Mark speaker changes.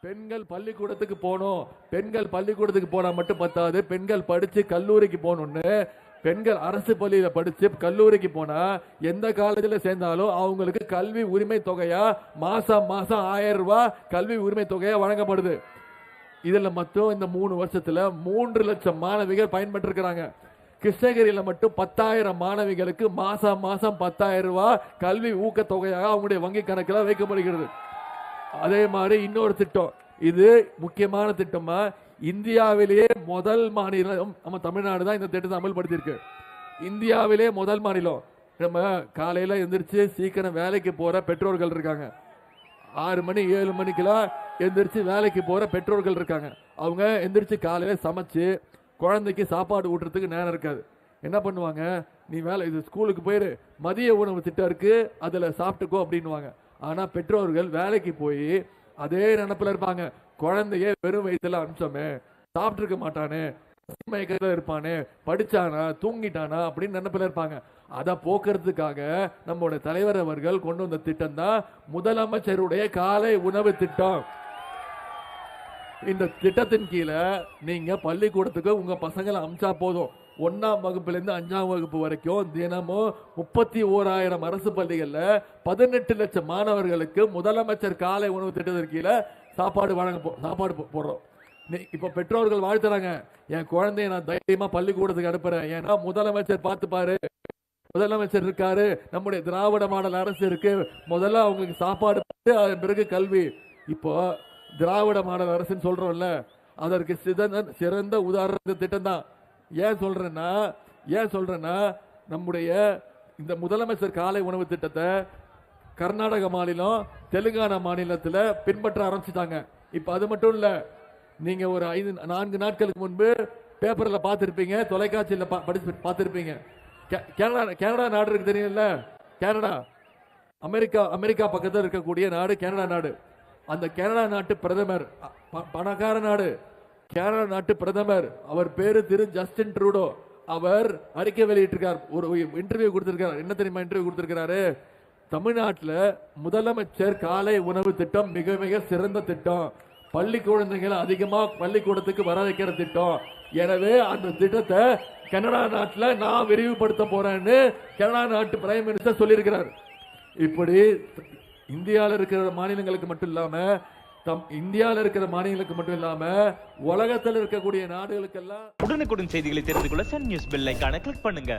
Speaker 1: பெண்கள் பள்ளிக்கூடத்துக்கு போகணும், பெண்கள் பள்ளிக்கூடத்துக்கு போனா மட்டும் பத்தாது, பெண்கள் படிச்சு கல்லூரிக்கு போகணும்னு. பெண்கள் அரசு பள்ளியில படிச்சு கல்லூரிக்கு போனா எந்த காலேஜ்ல சேர்ந்தாலும் அவங்களுக்கு கல்வி உரிமை தொகையா மாசம் மாசம் 1000 ரூபாய் கல்வி உரிமை தொகையா வழங்கப்படுது. இதுல மட்டும் இந்த 3 வருஷத்துல 3 லட்சம் மாணவிகள் பயன்பெற்று இருக்கிறாங்க. கிருஷ்ணகிரியில மட்டும் 10,000 மாணவிகளுக்கு மாசம் மாசம் 10,000 ரூபாய் கல்வி ஊக்க தொகையாக அவங்களுடைய வங்கி கணக்கில் வைக்கப்படுகிறது. அதே மாதிரி இன்னொரு திட்டம், இது முக்கியமான திட்டமா, இந்தியாவிலேயே முதல் மாநிலம் நம்ம தமிழ்நாடு தான் இந்த திட்டத்தை அமல்படுத்தியிருக்கு. இந்தியாவிலே முதல் மாநிலம். நம்ம காலையில எந்திரிச்சு சீக்கிரம் வேலைக்கு போற பெற்றோர்கள் இருக்காங்க. 6 மணி 7 மணிக்கெல்லாம் எந்திரிச்சு வேலைக்கு போற பெற்றோர்கள் இருக்காங்க. அவங்க எந்திரிச்சு காலையில சமைச்சு குழந்தைக்கு சாப்பாடு ஊட்டுறதுக்கு நேரம் இருக்காது. என்ன பண்ணுவாங்க, நீ இது ஸ்கூலுக்கு போயிரு, மதிய உணவு திட்டம் இருக்கு, அதுல சாப்பிட்டுக்கோ அப்படின்னுவாங்க. ஆனா பெற்றோர்கள் வேலைக்கு போய் அதே நினைப்புல இருப்பாங்க, குழந்தைய வெறும் வயிற்றுல அனுப்பிச்சோமே, சாப்பிட்டு இருக்க மாட்டானே, மயக்கத்துல இருப்பானே, படிச்சானா தூங்கிட்டானா அப்படின்னு நினைப்புல இருப்பாங்க. அதை போக்குறதுக்காக நம்மளுடைய தலைவர் அவர்கள் கொண்டு வந்த திட்டம் தான் முதலமைச்சருடைய காலை உணவு திட்டம். இந்த திட்டத்தின் கீழே நீங்க பள்ளிக்கூடத்துக்கு உங்க பசங்களை அமிச்சா போதும், 1ஆம் வகுப்புல இருந்து 5ஆம் வகுப்பு வரைக்கும் தினமும் 31,000 அரசு பள்ளிகள்ல 18 லட்சம் மாணவர்களுக்கு முதலமைச்சர் காலை உணவு திட்டத்தின் கீழே சாப்பாடு போடுறோம். இப்ப பெற்றோர்கள் வாழ்த்துறாங்க, என் குழந்தைய நான் தைரியமா பள்ளிக்கூடத்துக்கு அனுப்புறேன், ஏன்னா முதலமைச்சர் பார்த்துப்பாரு, முதலமைச்சர் இருக்காரு, நம்முடைய திராவிட மாடல் அரசு இருக்கு, முதல்ல அவங்களுக்கு சாப்பாடு, அதன் பிறகு கல்வி. இப்போ திராவிட மாடல் அரசுன்னு சொல்றோம்ல, அதற்கு சிறந்த உதாரண திட்டம் தான். ஏன் சொல்றேன்னா நம்முடைய இந்த முதலமைச்சர் காலை உணவு திட்டத்தை கர்நாடக மாநிலம், தெலுங்கானா மாநிலத்தில் பின்பற்ற ஆரம்பிச்சுட்டாங்க. இப்ப அது மட்டும் இல்ல, நீங்க ஒரு 4 நாட்களுக்கு முன்பு பேப்பர்ல பார்த்திருப்பீங்க, தொலைக்காட்சியில் பார்த்திருப்பீங்க, கனடா நாடு இருக்கு தெரியல, கனடா, அமெரிக்கா பக்கத்தில் இருக்கக்கூடிய நாடு கனடா நாடு. அந்த கனடா நாட்டு பிரதமர், பணக்கார நாடு, கனடா நாட்டு பிரதமர், அவர் பேரு திரு ஜஸ்டின் ட்ரூடோ, அவர் அறிக்கை வெளியிட்டிருக்கார், ஒரு இன்டர்வியூ கொடுத்திருக்கார். என்ன தெரியுமா இன்டர்வியூ கொடுத்திருக்கிறாரு, தமிழ்நாட்டில் முதலமைச்சர் காலை உணவு திட்டம் மிக மிக சிறந்த திட்டம், பள்ளி குழந்தைகளை அதிகமா பள்ளிக்கூடத்துக்கு வர வைக்கிற திட்டம், எனவே அந்த திட்டத்தை கனடா நாட்டில் நான் விரிவுபடுத்த போறேன்னு கனடா நாட்டு பிரைம் மினிஸ்டர் சொல்லியிருக்கிறார். இப்படி இந்தியாவில் இருக்கிற மாநிலங்களுக்கு மட்டும் இல்லாம, இந்தியாவில் இருக்கிற மாநிலங்களுக்கு மட்டும் இல்லாம உலகத்தில் இருக்கக்கூடிய நாடுகளுக்கெல்லாம்
Speaker 2: உடனுக்குடன் செய்திகளை தெரிந்து கொள்ள சன் நியூஸ் பெல் ஐகானை கிளிக் பண்ணுங்க.